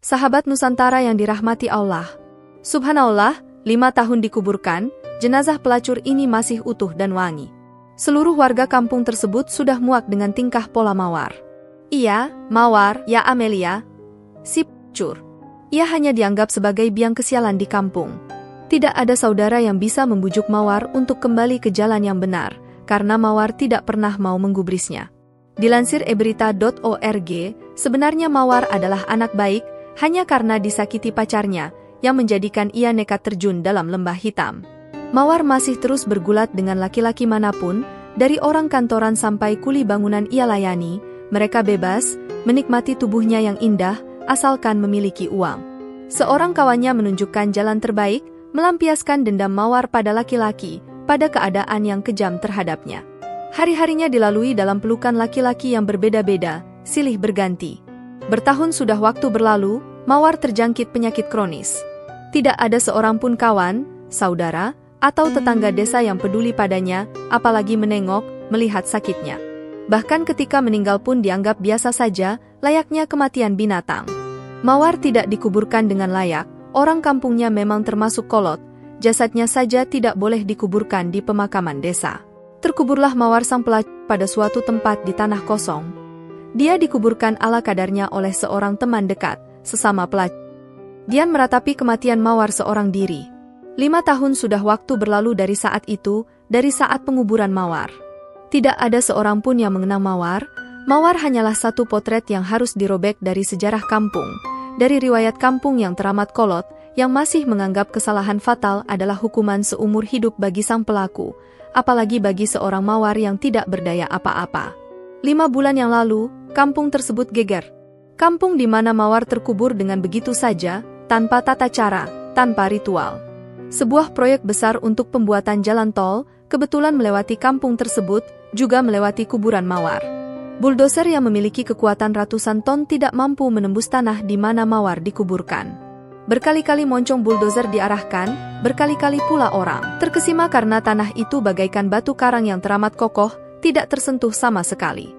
Sahabat Nusantara yang dirahmati Allah. Subhanallah, 5 tahun dikuburkan, jenazah pelacur ini masih utuh dan wangi. Seluruh warga kampung tersebut sudah muak dengan tingkah pola Mawar. Iya, Mawar, ya Amelia, si pelacur. Ia hanya dianggap sebagai biang kesialan di kampung. Tidak ada saudara yang bisa membujuk Mawar untuk kembali ke jalan yang benar, karena Mawar tidak pernah mau menggubrisnya. Dilansir eberita.org, sebenarnya Mawar adalah anak baik, hanya karena disakiti pacarnya, yang menjadikan ia nekat terjun dalam lembah hitam. Mawar masih terus bergulat dengan laki-laki manapun, dari orang kantoran sampai kuli bangunan ia layani, mereka bebas, menikmati tubuhnya yang indah, asalkan memiliki uang. Seorang kawannya menunjukkan jalan terbaik, melampiaskan dendam Mawar pada laki-laki, pada keadaan yang kejam terhadapnya. Hari-harinya dilalui dalam pelukan laki-laki yang berbeda-beda, silih berganti. Bertahun sudah waktu berlalu, Mawar terjangkit penyakit kronis. Tidak ada seorang pun kawan, saudara, atau tetangga desa yang peduli padanya, apalagi menengok, melihat sakitnya. Bahkan ketika meninggal pun dianggap biasa saja, layaknya kematian binatang. Mawar tidak dikuburkan dengan layak, orang kampungnya memang termasuk kolot, jasadnya saja tidak boleh dikuburkan di pemakaman desa. Terkuburlah Mawar sang pelacur pada suatu tempat di tanah kosong. Dia dikuburkan ala kadarnya oleh seorang teman dekat, sesama pelacur. Dian meratapi kematian Mawar seorang diri. 5 tahun sudah waktu berlalu dari saat itu, dari saat penguburan Mawar. Tidak ada seorang pun yang mengenang Mawar. Mawar hanyalah satu potret yang harus dirobek dari sejarah kampung, dari riwayat kampung yang teramat kolot, yang masih menganggap kesalahan fatal adalah hukuman seumur hidup bagi sang pelaku, apalagi bagi seorang Mawar yang tidak berdaya apa-apa. 5 bulan yang lalu, kampung tersebut geger. Kampung di mana Mawar terkubur dengan begitu saja, tanpa tata cara, tanpa ritual. Sebuah proyek besar untuk pembuatan jalan tol, kebetulan melewati kampung tersebut, juga melewati kuburan Mawar. Bulldozer yang memiliki kekuatan ratusan ton tidak mampu menembus tanah di mana Mawar dikuburkan. Berkali-kali moncong bulldozer diarahkan, berkali-kali pula orang terkesima karena tanah itu bagaikan batu karang yang teramat kokoh, tidak tersentuh sama sekali.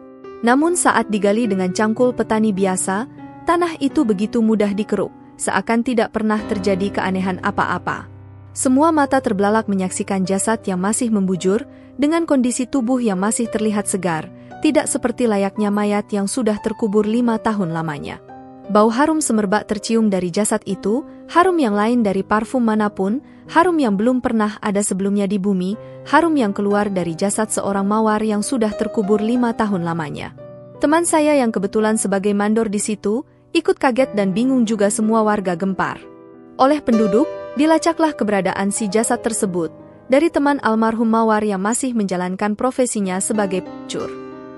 Namun saat digali dengan cangkul petani biasa, tanah itu begitu mudah dikeruk, seakan tidak pernah terjadi keanehan apa-apa. Semua mata terbelalak menyaksikan jasad yang masih membujur, dengan kondisi tubuh yang masih terlihat segar, tidak seperti layaknya mayat yang sudah terkubur 5 tahun lamanya. Bau harum semerbak tercium dari jasad itu, harum yang lain dari parfum manapun, harum yang belum pernah ada sebelumnya di bumi, harum yang keluar dari jasad seorang Mawar yang sudah terkubur 5 tahun lamanya. Teman saya yang kebetulan sebagai mandor di situ, ikut kaget dan bingung juga semua warga gempar. Oleh penduduk, dilacaklah keberadaan si jasad tersebut, dari teman almarhum Mawar yang masih menjalankan profesinya sebagai pelacur.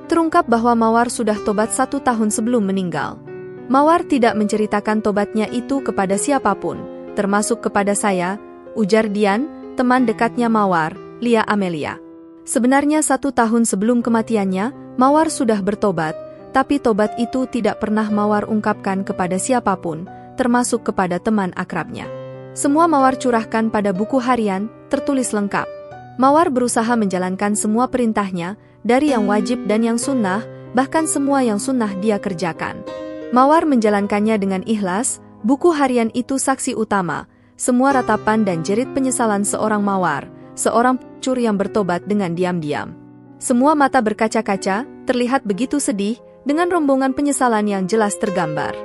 Terungkap bahwa Mawar sudah tobat 1 tahun sebelum meninggal. Mawar tidak menceritakan tobatnya itu kepada siapapun, termasuk kepada saya, ujar Dian, teman dekatnya Mawar, Lia Amelia. Sebenarnya 1 tahun sebelum kematiannya, Mawar sudah bertobat, tapi tobat itu tidak pernah Mawar ungkapkan kepada siapapun, termasuk kepada teman akrabnya. Semua Mawar curahkan pada buku harian, tertulis lengkap. Mawar berusaha menjalankan semua perintahnya, dari yang wajib dan yang sunnah, bahkan semua yang sunnah dia kerjakan. Mawar menjalankannya dengan ikhlas, buku harian itu saksi utama, semua ratapan dan jerit penyesalan seorang Mawar, seorang pelacur yang bertobat dengan diam-diam. Semua mata berkaca-kaca, terlihat begitu sedih, dengan rombongan penyesalan yang jelas tergambar.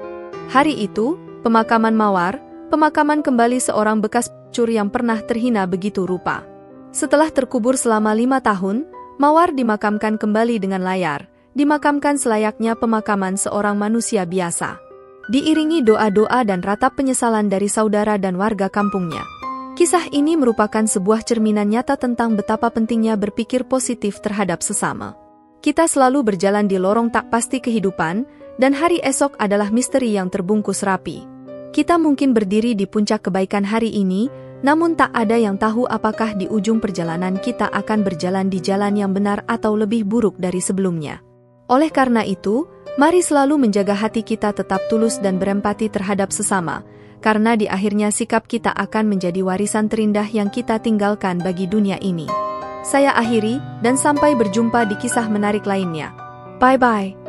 Hari itu, pemakaman Mawar, pemakaman kembali seorang bekas pelacur yang pernah terhina begitu rupa. Setelah terkubur selama 5 tahun, Mawar dimakamkan kembali dengan layar, dimakamkan selayaknya pemakaman seorang manusia biasa. Diiringi doa-doa dan ratap penyesalan dari saudara dan warga kampungnya. Kisah ini merupakan sebuah cerminan nyata tentang betapa pentingnya berpikir positif terhadap sesama. Kita selalu berjalan di lorong tak pasti kehidupan, dan hari esok adalah misteri yang terbungkus rapi. Kita mungkin berdiri di puncak kebaikan hari ini, namun tak ada yang tahu apakah di ujung perjalanan kita akan berjalan di jalan yang benar atau lebih buruk dari sebelumnya. Oleh karena itu, mari selalu menjaga hati kita tetap tulus dan berempati terhadap sesama, karena di akhirnya sikap kita akan menjadi warisan terindah yang kita tinggalkan bagi dunia ini. Saya akhiri, dan sampai berjumpa di kisah menarik lainnya. Bye-bye.